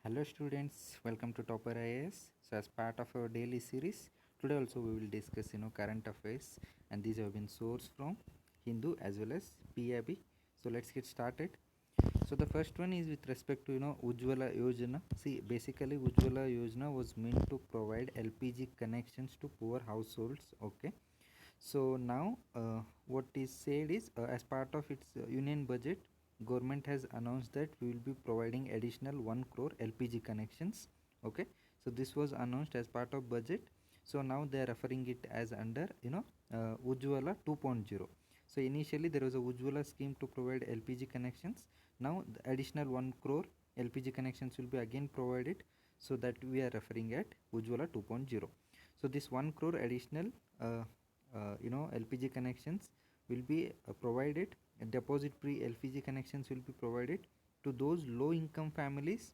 Hello students, welcome to Topper IAS. So as part of our daily series, today also we will discuss current affairs, and these have been sourced from Hindu as well as PAB. So let's get started. So the first one is with respect to Ujjwala Yojana. See, basically Ujjwala Yojana was meant to provide LPG connections to poor households. Okay. So now what is said is as part of its union budget, government has announced that we will be providing additional 1 crore LPG connections. Okay, so this was announced as part of budget. So now they are referring it as under Ujjwala 2.0. So initially there was a Ujjwala scheme to provide LPG connections. Now the additional 1 crore LPG connections will be again provided, so that we are referring at Ujjwala 2.0. So this 1 crore additional LPG connections will be provided. Deposit free LPG connections will be provided to those low income families,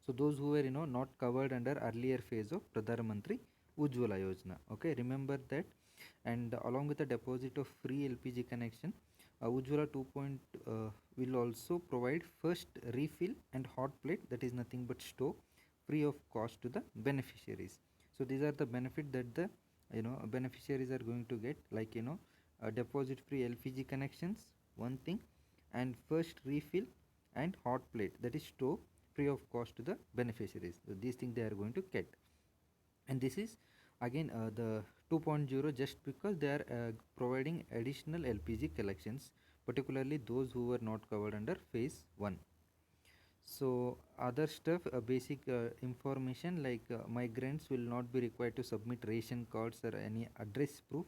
so those who were not covered under earlier phase of Pradhan Mantri Ujjwala Yojana. Okay, remember that. And along with the deposit of free LPG connection, Ujjwala 2. Will also provide first refill and hot plate, that is nothing but stove, free of cost to the beneficiaries. So these are the benefit that the beneficiaries are going to get, like deposit free LPG connections, one thing, and first refill and hot plate, that is stove, free of cost to the beneficiaries. So these things they are going to get. And this is again the 2.0, just because they are providing additional LPG collections, particularly those who were not covered under phase 1. So other stuff, basic information, like migrants will not be required to submit ration cards or any address proof.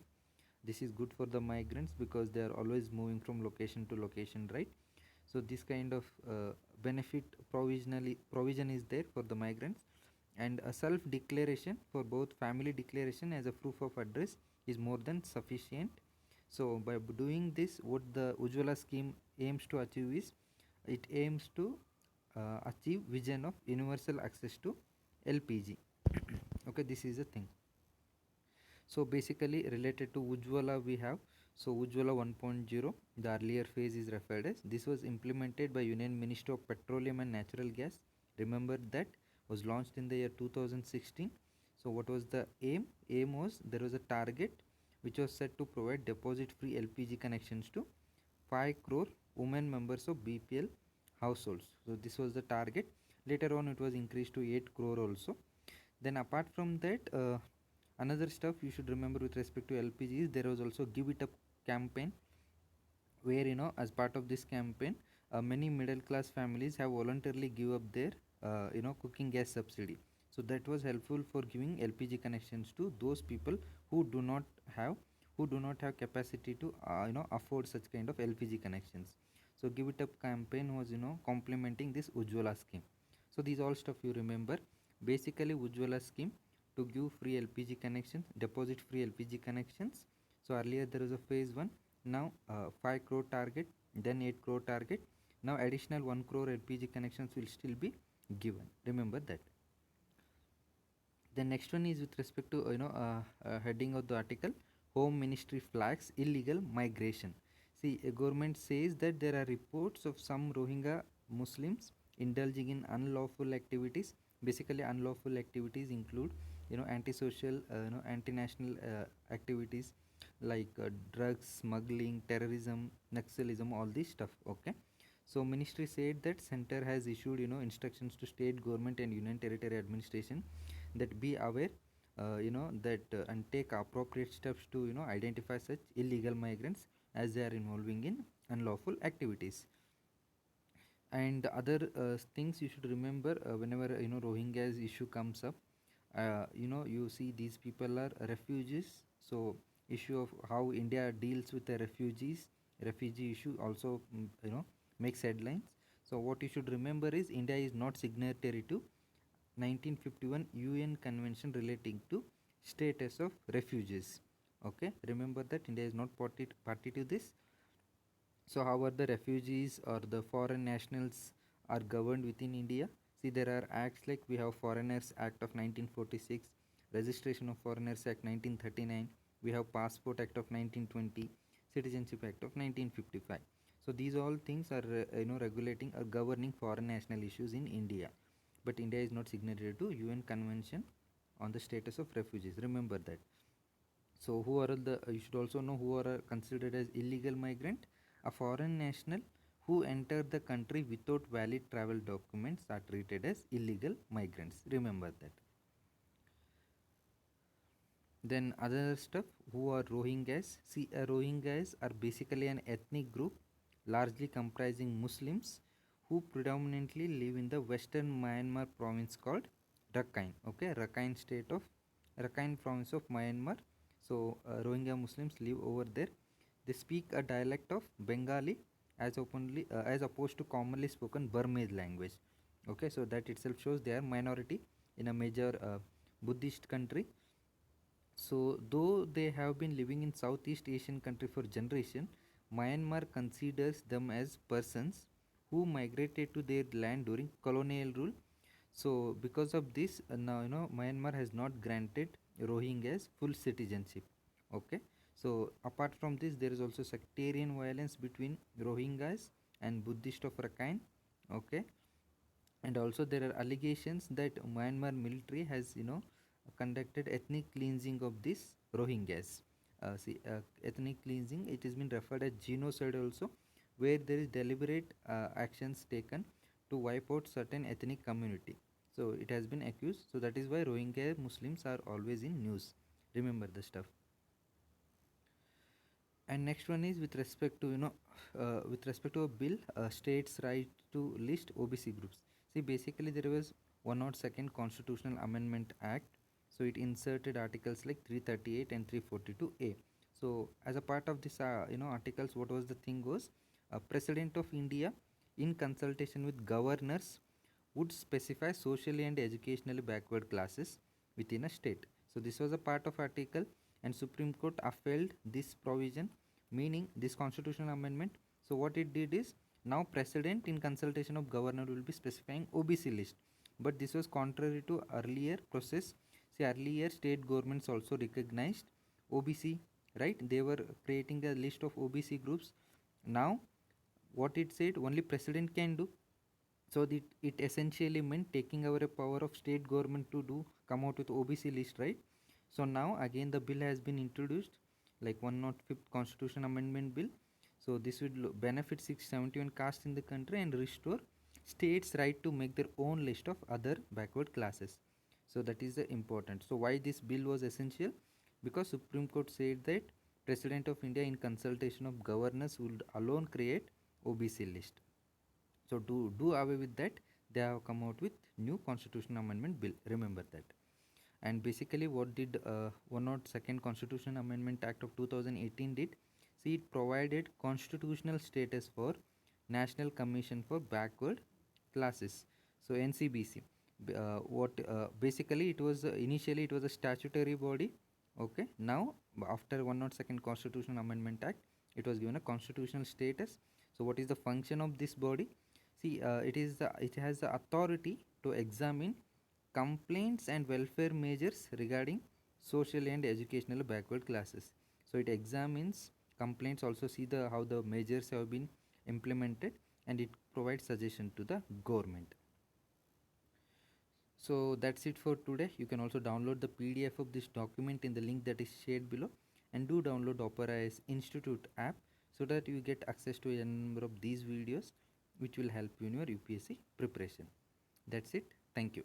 This is good for the migrants because they are always moving from location to location, right? So this kind of benefit provision is there for the migrants. And a self declaration for both family declaration as a proof of address is more than sufficient. So by doing this, what the Ujjwala scheme aims to achieve is, it aims to achieve vision of universal access to LPG. Okay, this is the thing. So basically related to Ujjwala we have, so Ujjwala 1.0, the earlier phase is referred as. This was implemented by Union Ministry of Petroleum and Natural Gas. Remember that was launched in the year 2016. So what was the aim? Aim was, there was a target which was set to provide deposit free LPG connections to 5 crore women members of BPL households. So this was the target. Later on it was increased to 8 crore also. Then apart from that, another stuff you should remember with respect to LPG is, there was also Give It Up campaign, where as part of this campaign, many middle class families have voluntarily give up their cooking gas subsidy. So that was helpful for giving LPG connections to those people who do not have capacity to afford such kind of LPG connections. So Give It Up campaign was complementing this Ujjwala scheme. So these all stuff you remember. Basically Ujjwala scheme to give free LPG connections, deposit free LPG connections. So earlier there was a phase 1, now 5 crore target, then 8 crore target. Now additional 1 crore LPG connections will still be given. Remember that. The next one is with respect to heading of the article, Home Ministry flags illegal migration. See, a government says that there are reports of some Rohingya Muslims indulging in unlawful activities. Basically unlawful activities include antisocial anti-national activities, like drugs, smuggling, terrorism, Naxalism, all this stuff. Okay, so ministry said that center has issued instructions to state government and union territory administration that be aware, that and take appropriate steps to identify such illegal migrants as they are involving in unlawful activities. And other things you should remember, whenever Rohingyas issue comes up, you see these people are refugees. So issue of how India deals with the refugee issue also makes headlines. So what you should remember is, India is not signatory to 1951 UN convention relating to status of refugees. Okay, remember that India is not party to this. So how are the refugees or the foreign nationals are governed within India? See, there are acts like, we have Foreigners Act of 1946, Registration of Foreigners Act 1939, we have Passport Act of 1920, Citizenship Act of 1955. So these all things are regulating or governing foreign national issues in India. but India is not signatory to UN Convention on the Status of Refugees. Remember that. So who are the, you should also know who are considered as illegal migrant. A foreign national who enter the country without valid travel documents are treated as illegal migrants. Remember that. Then other stuff, who are Rohingyas. See, Rohingyas are basically an ethnic group largely comprising Muslims who predominantly live in the western Myanmar province called Rakhine. Okay, Rakhine province of Myanmar. So Rohingya Muslims live over there. They speak a dialect of Bengali as opposed to commonly spoken Burmese language. Okay, so that itself shows they are minority in a major Buddhist country. So, though they have been living in Southeast Asian country for generation, Myanmar considers them as persons who migrated to their land during colonial rule. So, because of this, now Myanmar has not granted Rohingyas full citizenship. Okay. So, apart from this, there is also sectarian violence between Rohingyas and Buddhist of Rakhine. Okay, and also there are allegations that Myanmar military has conducted ethnic cleansing of these Rohingyas. Ethnic cleansing, it has been referred as genocide also, where there is deliberate actions taken to wipe out certain ethnic community. So it has been accused. So that is why Rohingya Muslims are always in news. Remember the stuff. And next one is with respect to with respect to a bill, states right to list OBC groups. See, basically there was 102nd constitutional amendment act. So it inserted articles like 338 and 342A. So as a part of this articles, what was the thing was, president of India in consultation with governors would specify socially and educationally backward classes within a state. So this was a part of article, and Supreme Court upheld this provision, meaning this constitutional amendment. So what it did is, now president in consultation of governor will be specifying OBC list, but this was contrary to earlier process. See, earlier state governments also recognized OBC, right? They were creating a list of OBC groups. Now what it said, only president can do. So it essentially meant taking away a power of state government to do come out with OBC list, right? So now again the bill has been introduced, like 105th constitution amendment bill. So this would benefit 671 castes in the country and restore states right to make their own list of other backward classes. So that is the important. So why this bill was essential? Because Supreme Court said that president of India in consultation of governors would alone create OBC list. So to do away with that, they have come out with new constitutional amendment bill. Remember that. And basically, what did 102nd Constitutional Amendment Act of 2018 did? See, it provided constitutional status for National Commission for Backward Classes. So NCBC. What basically it was initially it was a statutory body. Okay. Now after 102nd Constitutional Amendment Act, it was given a constitutional status. So what is the function of this body? See, it has the authority to examine complaints and welfare measures regarding social and educational backward classes. So it examines complaints, also see the how the measures have been implemented, and it provides suggestion to the government. So that's it for today. You can also download the PDF of this document in the link that is shared below, and do download Opera IAS Institute app so that you get access to a number of these videos which will help you in your UPSC preparation. That's it. Thank you.